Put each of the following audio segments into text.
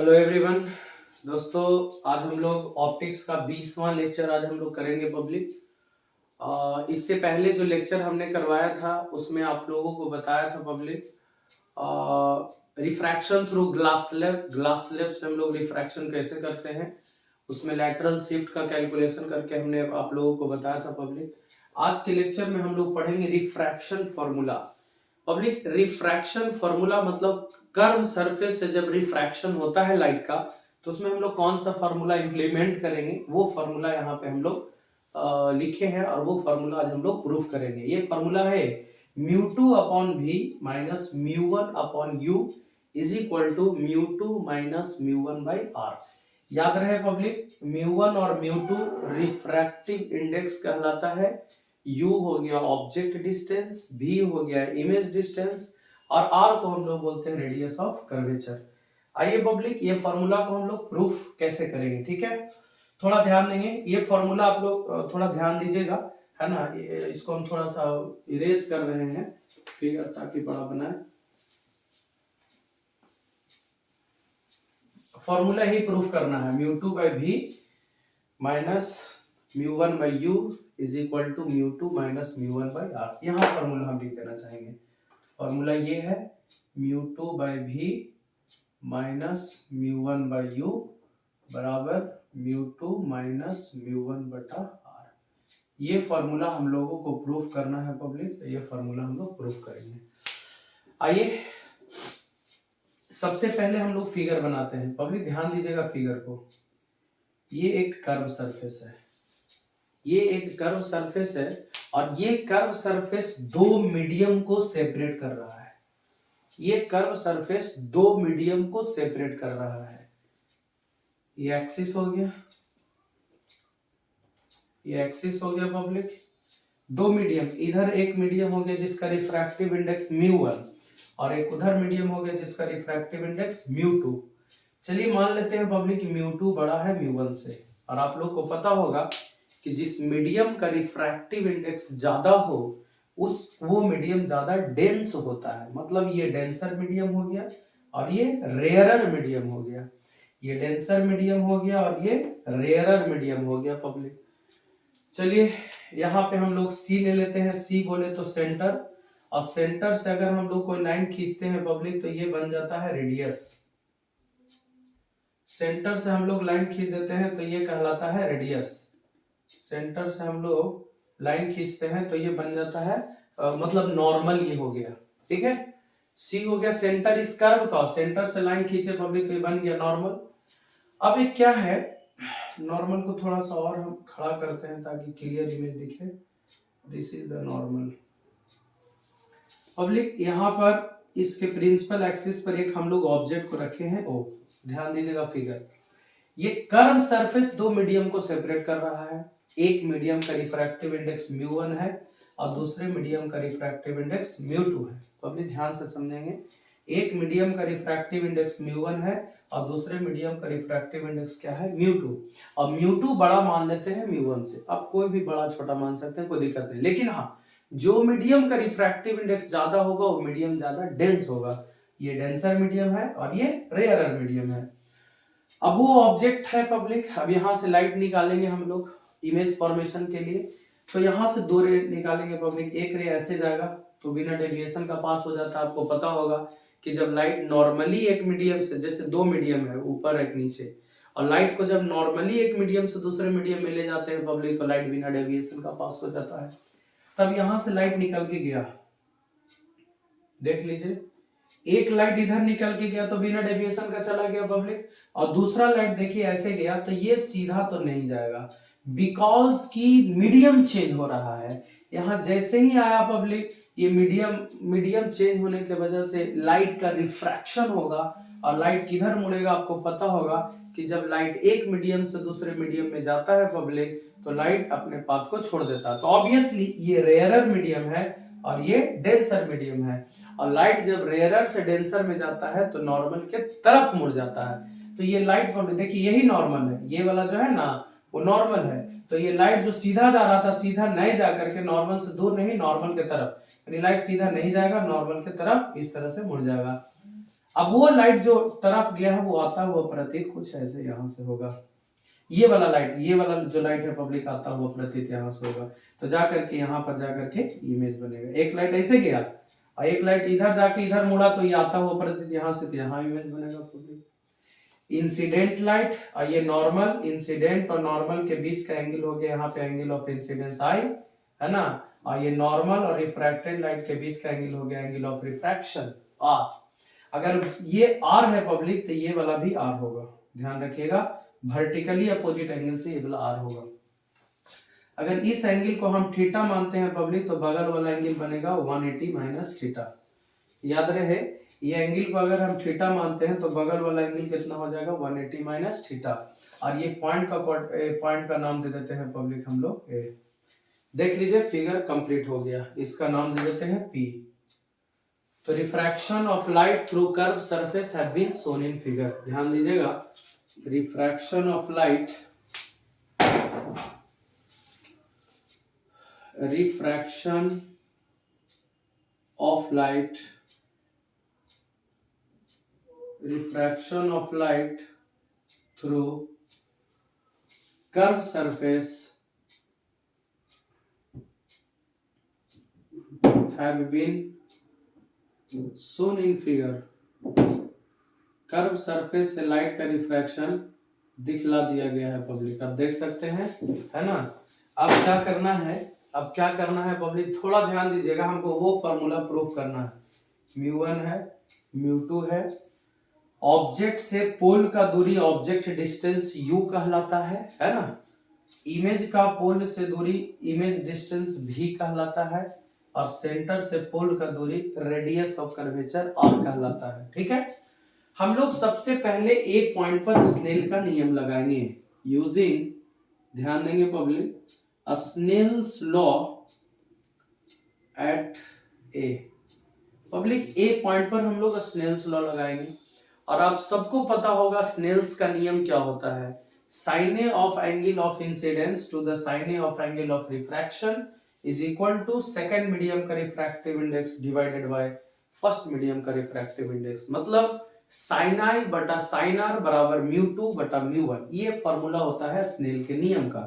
Hello everyone. दोस्तों, आज हम लोग ऑप्टिक्स का 20वां लेक्चर आज हम लोग करेंगे पब्लिक। इससे पहले जो लेक्चर हमने करवाया था उसमें आप लोगों को बताया था public refraction through glass slab से हम लोग रिफ्रैक्शन कैसे करते हैं, उसमें लैटरल शिफ्ट का कैलकुलेशन करके हमने आप लोगों को बताया था पब्लिक। आज के लेक्चर में हम लोग पढ़ेंगे refraction formula. Public, refraction formula मतलब कर्व सरफेस से जब रिफ्रैक्शन होता है लाइट का, तो उसमें हम लोग कौन सा फॉर्मूला इंप्लीमेंट करेंगे, वो फॉर्मूला यहाँ पे हम लोग लिखे हैं और वो फॉर्मूला आज हम लोग प्रूफ करेंगे। ये फॉर्मूला है μ2 upon v minus μ1 upon u is equal to μ2 minus μ1 by r। याद रहे पब्लिक, μ1 और μ2 रिफ्रैक्टिव इंडेक्स कहलाता है, u हो गया ऑब्जेक्ट डिस्टेंस, v हो गया इमेज डिस्टेंस और r को हम लोग बोलते हैं रेडियस ऑफ कर्वेचर। आइए पब्लिक, ये फॉर्मूला को हम लोग प्रूफ कैसे करेंगे, ठीक है। थोड़ा ध्यान देंगे, ये फॉर्मूला आप लोग थोड़ा ध्यान दीजिएगा, है ना। इसको हम थोड़ा सा इरेज कर रहे हैं फिगर ताकि बड़ा बनाए। फॉर्मूला ही प्रूफ करना है, μ2 by v minus μ1 by u is equal to μ2 minus μ1 by r। यहाँ फॉर्मूला हम लिख देना चाहेंगे। फॉर्मूला ये है μ2 by v minus μ1 by u बराबर μ2 माइनस μ1 बटा r। ये फॉर्मूला हम लोगों को प्रूफ करना है पब्लिक, ये फॉर्मूला हम लोग प्रूफ करेंगे। आइए सबसे पहले हम लोग फिगर बनाते हैं पब्लिक, ध्यान दीजिएगा फिगर को। ये एक कर्व सरफेस है, ये एक कर्व सरफेस है और ये कर्व सरफेस दो मीडियम को सेपरेट कर रहा है। ये कर्व सरफेस दो मीडियम को सेपरेट कर रहा है। ये एक्सिस हो गया, ये एक्सिस हो गया पब्लिक। दो मीडियम, इधर एक मीडियम हो गया जिसका रिफ्रैक्टिव इंडेक्स μ1 और एक उधर मीडियम हो गया जिसका रिफ्रैक्टिव इंडेक्स μ2। चलिए मान लेते हैं पब्लिक μ2 बड़ा है μ1 से, और आप लोग को पता होगा कि जिस मीडियम का रिफ्रैक्टिव इंडेक्स ज्यादा हो वो मीडियम ज्यादा डेंस होता है। मतलब ये डेंसर मीडियम हो गया और ये रेयरर मीडियम हो गया। ये डेंसर मीडियम हो गया और ये रेयरर मीडियम हो गया पब्लिक। चलिए यहाँ पे हम लोग C ले लेते हैं। C बोले तो सेंटर, और सेंटर से अगर हम लोग कोई लाइन खींचते हैं पब्लिक तो ये बन जाता है रेडियस। सेंटर से हम लोग लाइन खींच देते हैं तो ये कहलाता है रेडियस। सेंटर से हम लोग लाइन खींचते हैं तो ये बन जाता है मतलब नॉर्मल ये हो गया, ठीक है। C हो गया सेंटर इस कर्व का, सेंटर से लाइन खींचे पब्लिक तो ये बन गया नॉर्मल। अब ये क्या है, नॉर्मल को थोड़ा सा और हम खड़ा करते हैं ताकि क्लियर इमेज दिखे। This is the normal public. यहाँ पर इसके प्रिंसिपल एक्सिस पर एक हम लोग ऑब्जेक्ट को रखे हैं O। ध्यान दीजिएगा फिगर, ये कर्व सरफेस दो मीडियम को सेपरेट कर रहा है। एक मीडियम का रिफ्रैक्टिव इंडेक्स μ1 है और दूसरे मीडियम का रिफ्रैक्टिव इंडेक्स μ2 है। तो अपने ध्यान से समझेंगे, एक मीडियम का रिफ्रैक्टिव इंडेक्स μ1 है और दूसरे मीडियम का रिफ्रैक्टिव इंडेक्स क्या है, μ2। और μ2 बड़ा मान लेते हैं μ1 से। अब कोई भी बड़ा छोटा मान सकते हैं, कोई दिक्कत नहीं, लेकिन हाँ जो मीडियम का रिफ्रैक्टिव इंडेक्स ज्यादा होगा वो मीडियम ज्यादा डेंस होगा। ये डेंसर मीडियम है और ये रेयरर मीडियम है। अब वो ऑब्जेक्ट है पब्लिक, अब यहाँ से लाइट निकालेंगे हम लोग इमेज फॉर्मेशन के लिए। तो यहाँ से दो रे निकालेंगे पब्लिक, एक रे ऐसे जाएगा तो बिना डेविएशन का पास हो जाता है। आपको पता होगा कि जब लाइट नॉर्मली एक मीडियम से, जैसे दो मीडियम है ऊपर एक नीचे, और लाइट को जब नॉर्मली एक मीडियम से दूसरे मीडियम में ले जाते हैं पब्लिक तो लाइट बिना डेविएशन का पास हो जाता है। तब यहाँ से लाइट निकल के गया, देख लीजिए, एक लाइट इधर निकल के गया तो बिना डेविएशन का चला गया पब्लिक, और दूसरा लाइट देखिए ऐसे गया तो ये सीधा तो नहीं जाएगा बिकॉज की मीडियम चेंज हो रहा है। यहाँ जैसे ही आया पब्लिक ये मीडियम चेंज होने के वजह से लाइट का रिफ्रैक्शन होगा, और लाइट किधर मुड़ेगा आपको पता होगा कि जब लाइट एक मीडियम से दूसरे मीडियम में जाता है पब्लिक तो लाइट अपने पाथ को छोड़ देता है। तो ऑब्वियसली ये रेयरर मीडियम है और ये डेंसर मीडियम है, और लाइट जब रेयरर से डेंसर में जाता है तो नॉर्मल के तरफ मुड़ जाता है। तो ये लाइट पब्लिक देखिए यही नॉर्मल है, ये वाला जो है ना वो नॉर्मल है। तो ये लाइट जो सीधा जा रहा था सीधा नहीं जा करके नॉर्मल से दूर नहीं, नॉर्मल के तरफ, यानी लाइट सीधा नहीं जाएगा, नॉर्मल के तरफ इस तरह से मुड़ जाएगा। अब वो लाइट जो तरफ गया है वो आता हुआ प्रतीत कुछ ऐसे यहाँ से होगा, ये वाला लाइट, ये वाला जो लाइट है पब्लिक आता हुआ प्रतीत यहाँ से होगा, तो जाकर के यहाँ पर जाकर के इमेज बनेगा। एक लाइट ऐसे गया और एक लाइट इधर जाके इधर मुड़ा तो ये आता हुआ प्रतीत यहाँ से, तो यहाँ इमेज बनेगा पब्लिक। इंसिडेंट लाइट और ये नॉर्मल, इंसिडेंट और नॉर्मल के बीच का एंगल हो गया यहाँ पे एंगल ऑफ इंसिडेंस आई, है ना, और ये नॉर्मल और रिफ्रैक्टेड लाइट के बीच का एंगल हो गया एंगल ऑफ रिफ्रैक्शन आर। अगर ये आर है पब्लिक तो ये वाला भी आर होगा, ध्यान रखिएगा, वर्टिकली अपोजिट एंगल से ये वाला आर होगा। अगर इस एंगल को हम थीटा मानते हैं पब्लिक तो बगल वाला एंगल बनेगा 180 माइनस थीटा। याद रहे ये एंगल को अगर हम थीटा मानते हैं तो बगल वाला एंगल कितना हो जाएगा 180 माइनस थीटा, और ये पॉइंट का नाम दे देते हैं पब्लिक हम लोग ए। देख लीजिए फिगर कंप्लीट हो गया, इसका नाम दे देते हैं पी। तो refraction of light through curve surface have been shown in figure, ध्यान दीजिएगा, refraction of light, refraction of light, refraction of light through curve surface have been shown in figure। Curve surface से light का refraction दिखला दिया गया है public, आप देख सकते हैं, है ना। अब क्या करना है, अब क्या करना है पब्लिक, थोड़ा ध्यान दीजिएगा, हमको वो फॉर्मूला प्रूफ करना है, μ1 है, μ2 है, ऑब्जेक्ट से पोल का दूरी ऑब्जेक्ट डिस्टेंस u कहलाता है ना, इमेज का पोल से दूरी इमेज डिस्टेंस v कहलाता है, और सेंटर से पोल का दूरी रेडियस ऑफ कर्वेचर r कहलाता है, ठीक है। हम लोग सबसे पहले एक पॉइंट पर स्नेल का नियम लगाएंगे यूजिंग, ध्यान देंगे public, Snell's law at A. Public A point पर हम लोग स्नेल्स लॉ लगाएंगे, और आप सबको पता होगा स्नेल्स का नियम क्या होता है, sine of angle of incidence to the sine of angle of refraction is equal to second medium का refractive index divided by first medium का रिफ्रैक्टिव इंडेक्स, मतलब साइन आई बटा साइन आर बराबर μ2 बटा μ1, ये फॉर्मूला होता है स्नेल के नियम का।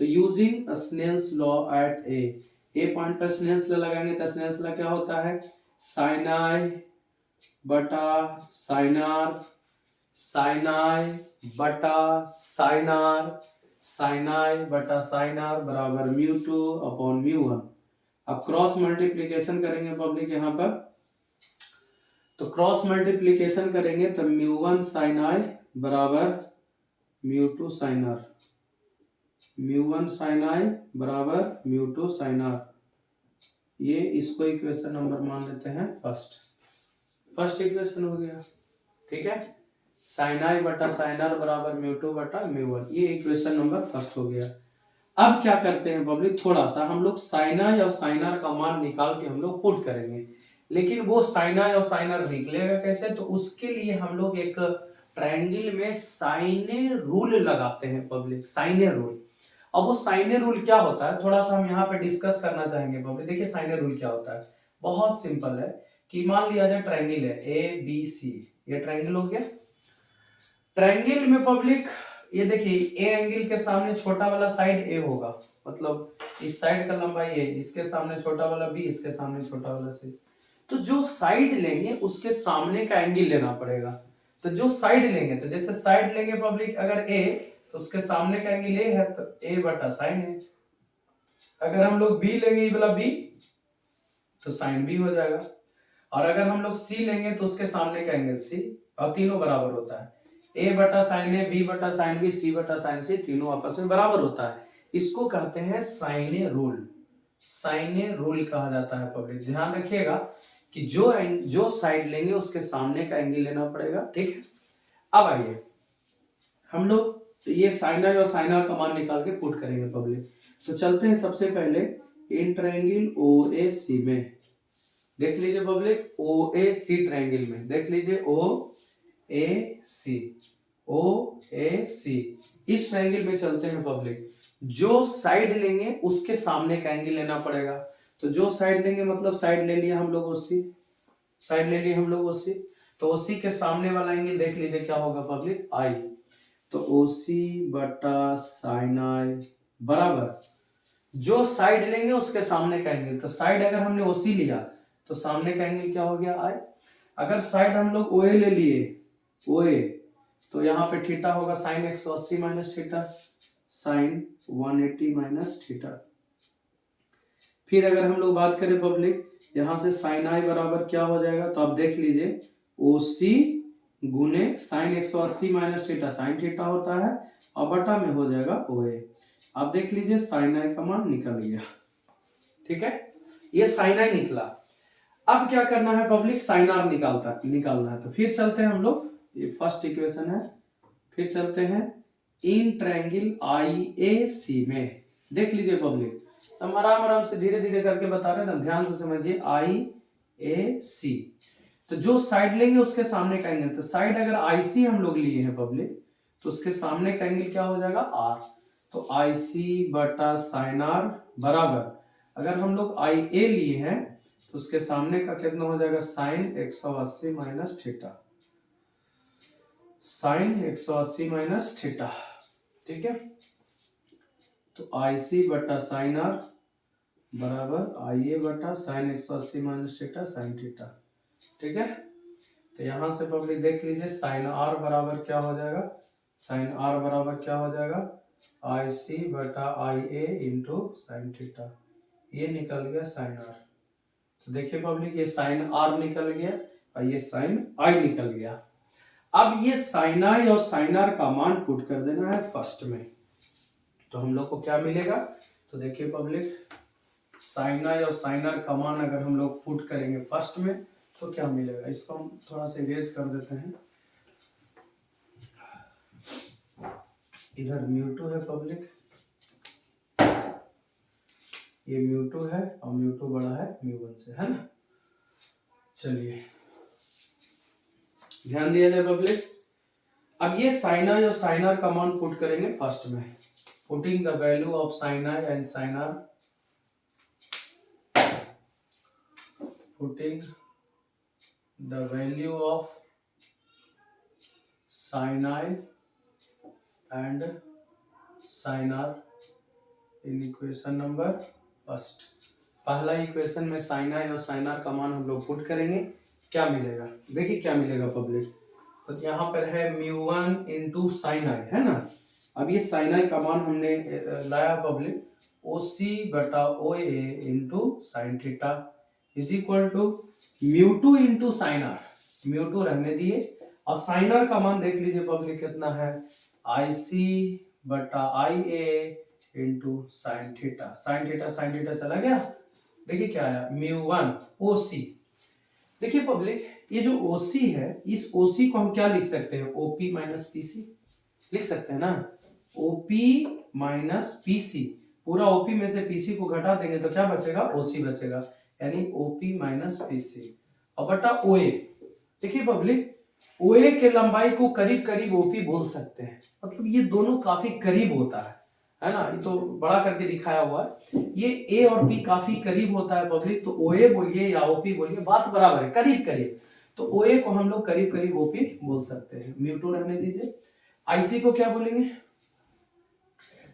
तो using Snell's law at A point पर स्नेल्स लॉ लगाएंगे तो स्नेल्स लॉ क्या होता है, साइन आई बटा साइन आर, साइन आई बटा साइन आर, साइन आई बटा साइन आर बराबर μ2 अपॉन μ1। अब क्रॉस मल्टीप्लीकेशन करेंगे पब्लिक यहाँ पर, तो क्रॉस मल्टीप्लीकेशन करेंगे तो μ1 साइन आई बराबर μ2 साइन आर, μ1 साइन आई बराबर μ2 साइन आर, ये इसको इक्वेशन नंबर मान लेते हैं फर्स्ट इक्वेशन हो गया, ठीक है। साइन आई बटा साइन आर बराबर μ2 बटा μ1, ये इक्वेशन नंबर फर्स्ट हो गया। अब क्या करते हैं पब्लिक, थोड़ा सा हम लोग साइन आई और साइन आर का मान निकाल के हम लोग पुट करेंगे, लेकिन वो साइन आई और साइन आर निकलेगा कैसे, तो उसके लिए हम लोग एक ट्रायंगल में साइने रूल लगाते हैं पब्लिक, साइने रूल। अब वो साइने रूल क्या होता है थोड़ा सा हम यहाँ पे डिस्कस करना चाहेंगे पब्लिक। देखिए साइने रूल क्या होता है, बहुत सिंपल है कि मान लिया जाए ट्रायंगल है ए बी सी, ये ट्रायंगल हो गया। ट्रायंगल में पब्लिक ये देखिए ए एंगल के सामने छोटा वाला साइड ए होगा, मतलब इस साइड का लंबाई ए, इसके सामने छोटा वाला बी, इसके सामने छोटा वाला सी। तो जो साइड लेंगे उसके सामने का एंगल लेना पड़ेगा। तो जो साइड लेंगे, तो जैसे साइड लेंगे पब्लिक अगर ए, तो उसके सामने का एंगल ए है तो ए बटा साइन ए। अगर हम लोग बी लेंगे ये वाला बी, तो साइन बी हो जाएगा। और अगर हम लोग सी लेंगे तो उसके सामने का एंगल सी, और तीनों बराबर होता है, ए बटा साइन ए, बी बटा साइन बी, सी बटा साइन सी, तीनों आपस में बराबर होता है। इसको कहते हैं साइने रूल, साइने रूल कहा जाता है पब्लिक। ध्यान रखिएगा कि जो साइड लेंगे उसके सामने का एंगल लेना पड़ेगा, ठीक है। अब आइए हम लोग ये साइन आई और साइन आर का मान निकाल के पुट करेंगे पब्लिक। तो चलते हैं सबसे पहले इन ट्रायंगल ओ ए सी में, देख लीजिए पब्लिक, ओ ए सी ट्रायंगल में देख लीजिए, ओ ए सी, ओ ए सी, इस ट्रायंगल में चलते हैं पब्लिक। जो साइड लेंगे उसके सामने का एंगल लेना पड़ेगा। तो जो साइड लेंगे मतलब साइड ले लिया हम लोग ओसी, साइड ले लिया हम लोग ओसी। तो ओसी के सामने वाला एंगल देख लीजिए क्या होगा पब्लिक, आई। तो ओसी बटा साइन आई बराबर जो साइड लेंगे उसके सामने का एंगल। तो साइड अगर हमने ओसी लिया तो सामने का एंगल क्या हो गया, आई। अगर साइड हम लोग ओए ले लिए, ओए, तो यहाँ पे थीटा होगा sine 180 minus theta, sine 180 minus theta. फिर अगर हम लोग बात करें पब्लिक, यहाँ से साइन आई बराबर क्या हो जाएगा, तो आप देख लीजिए ओसी गुने sine 180 minus theta, sine theta होता है, और बटा में हो जाएगा ओए। आप देख लीजिए साइन आई का मान निकल गया। ठीक है, ये साइन आई निकला। अब क्या करना है पब्लिक, साइन आर निकालना है। तो फिर चलते हैं हम लोग, ये फर्स्ट इक्वेशन है, फिर चलते हैं इन ट्रायंगल IAC में। देख लीजिए पब्लिक, हम आराम आराम से धीरे धीरे करके बता रहे हैं ना, ध्यान से समझिए। IAC, तो जो साइड लेंगे उसके सामने का एंगल, तो साइड अगर IC हम लोग लिए हैं पब्लिक, तो उसके सामने का एंगल क्या हो जाएगा, R। तो IC बटा साइन R बराबर, अगर हम लोग IA लिए हैं तो उसके सामने का कितना हो जाएगा, sine 180 minus theta, sine 180 minus theta. ठीक है, तो IC बटा साइन R बराबर IA बटा sine 180 minus theta sine theta. ठीक है, तो यहां से पब्लिक देख लीजिए साइन R बराबर क्या हो जाएगा, साइन R बराबर क्या हो जाएगा, IC बटा IA इंटू साइन थीटा। ये निकल गया साइन R। तो देखिए पब्लिक, ये साइन R निकल गया और ये साइन I निकल गया। अब ये साइन I और साइन R का मान पुट कर देना है फर्स्ट में, तो हम लोग को क्या मिलेगा। तो देखिए पब्लिक, साइन I और साइन R का मान अगर हम लोग पुट करेंगे फर्स्ट में तो क्या मिलेगा, इसको हम थोड़ा सा इरेज कर देते हैं। इधर म्यू2 है पब्लिक, ये म्यू2 है और म्यू2 बड़ा है म्यू1 से, है ना। चलिए ध्यान दिया जाए पब्लिक। अब ये साइन आई और साइन आर का मान पुट करेंगे फर्स्ट में, putting the value of sine I and sine R, putting the value of sine I and sine R in equation number first. पहला इक्वेशन में साइन आई और sine are का मान हम लोग पुट करेंगे, क्या मिलेगा, देखिए क्या मिलेगा पब्लिक। तो यहाँ पर है म्यू1 इंटू साइन आई, है ना। अब ये साइन आई का मान हमने लाया पब्लिक, OC बटा OA into sine theta is equal to mu into sine R, mu रहने दिए, और साइन आर का मान देख लीजिए पब्लिक कितना है, IC बटा IA into sine theta, sine theta चला गया। देखिए क्या आया, म्यू1 OC। देखिए पब्लिक, ये जो OC है, इस OC को हम क्या लिख सकते हैं, OP माइनस PC लिख सकते हैं ना, OP माइनस PC। पूरा OP में से PC को घटा देंगे तो क्या बचेगा, OC बचेगा, यानी OP माइनस PC और बटा OA। देखिए पब्लिक, OA के लंबाई को करीब करीब OP बोल सकते हैं, मतलब ये दोनों काफी करीब होता है ना। ये तो बड़ा करके दिखाया हुआ है, ये A और P काफी करीब होता है पब्लिक, तो OA बोलिए या OP बोलिए, बात बराबर है, करीब करीब। तो OA को हम लोग करीब करीब OP बोल सकते हैं, म्यू2 रहने दीजिए। IC को क्या बोलेंगे,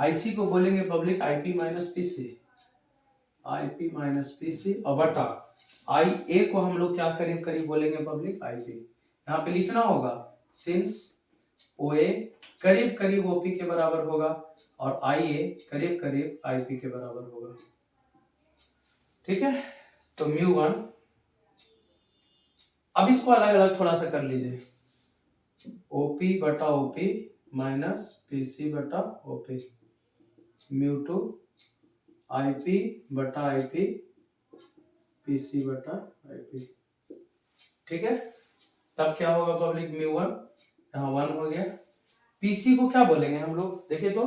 IC को बोलेंगे public IP minus PC, IP minus PC और बटा IA को हम लोग क्या करीब करीब बोलेंगे पब्लिक, IP। यहाँ पे लिखना होगा सिंस OA करीब करीब OP के बराबर होगा और IA करीब करीब IP के बराबर होगा। ठीक है, तो म्यू1, अब इसको अलग अलग थोड़ा सा कर लीजिए, OP बटा OP माइनस PC बटा OP, म्यू2 IP बटा IP PC बटा IP। ठीक है, तब क्या होगा पब्लिक, म्यू1 यहाँ 1 हो गया। PC को क्या बोलेंगे हम लोग, देखिए तो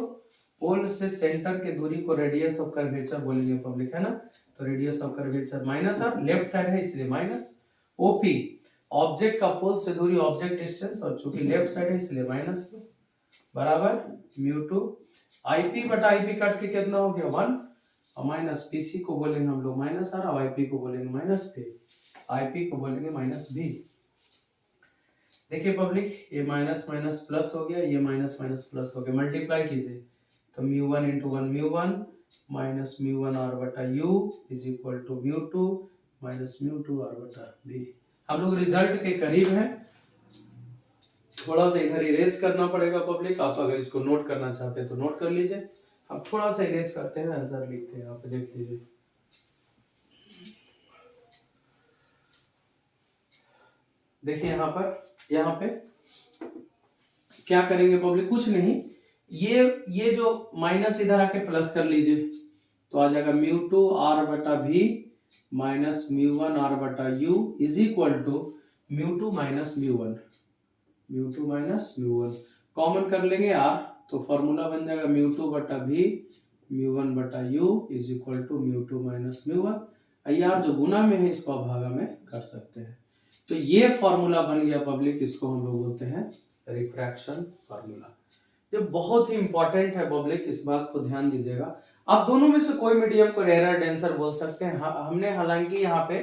पोल से सेंटर के दूरी को रेडियस ऑफ कर्वेचर बोलेंगे पब्लिक, है ना। तो radius of curvature minus R, left side है इसलिए माइनस। OP ऑब्जेक्ट का पोल से दूरी, ऑब्जेक्ट डिस्टेंस, और चूंकि लेफ्ट साइड है इसलिए माइनस बराबर म्यू2 IP बटा IP काट के कितना हो गया 1, और माइनस PC को बोलेंगे हम लोग माइनस आर, और IP को बोलेंगे माइनस B, IP को बोलेंगे माइनस B। देखिए पब्लिक, ये माइनस माइनस प्लस हो गया, ये माइनस माइनस प्लस हो गया, मल्टीप्लाई कीजिए तो mu one into one mu one minus mu one R बटा you is equal to mu two minus mu two R बटा बी। हम लोग रिजल्ट के करीब हैं, थोड़ा सा इधर इरेज करना पड़ेगा पब्लिक। आप अगर इसको नोट करना चाहते हैं तो नोट कर लीजिए। अब थोड़ा सा इरेज करते हैं, आंसर लिखते हैं, आप देख लीजिए। देखिए यहाँ पे क्या करेंगे पब्लिक, कुछ नहीं, ये जो माइनस इधर आके प्लस कर लीजिए तो आ जाएगा म्यू टू आर बटा भी माइनस म्यू वन आर बटा you is equal to mu two minus mu one, mu two minus mu one common कर लेंगे आर तो फॉर्मूला बन जाएगा म्यू टू बटा भी म्यू वन बटा you is equal to mu two minus mu one. यार जो गुना में है इसको आप भागा में कर सकते हैं। तो ये फॉर्मूला बन गया पब्लिक, इसको हम लोग बोलते हैं रिफ्रैक्शन फॉर्मूला। ये बहुत ही इंपॉर्टेंट है पब्लिक, इस बात को ध्यान दीजिएगा। आप दोनों में से कोई मीडियम को रेयर डेंसर बोल सकते हैं। हमने हालांकि यहाँ पे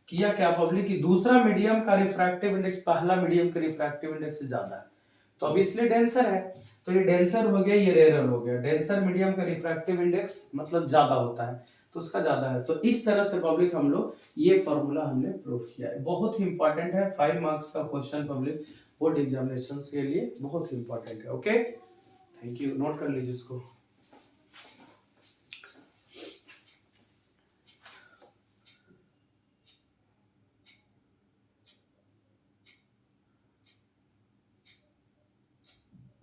किया क्या पब्लिक कि दूसरा मीडियम का रिफ्रैक्टिव इंडेक्स पहला मीडियम के रिफ्रैक्टिव इंडेक्स से ज्यादा है, तो अब इसलिए डेंसर है, तो ये डेंसर हो गया, ये रेयर हो गया। डेंसर मीडियम का रिफ्रैक्टिव इंडेक्स मतलब ज्यादा होता है, तो उसका ज्यादा है। तो इस तरह से पब्लिक हम लोग ये फॉर्मूला हमने प्रूव किया है। बहुत ही इंपॉर्टेंट है, 5 मार्क्स का क्वेश्चन पब्लिक बोर्ड एग्जामिनेशन के लिए बहुत ही इंपॉर्टेंट है। ओके, थैंक यू, नोट कर लीजिए इसको।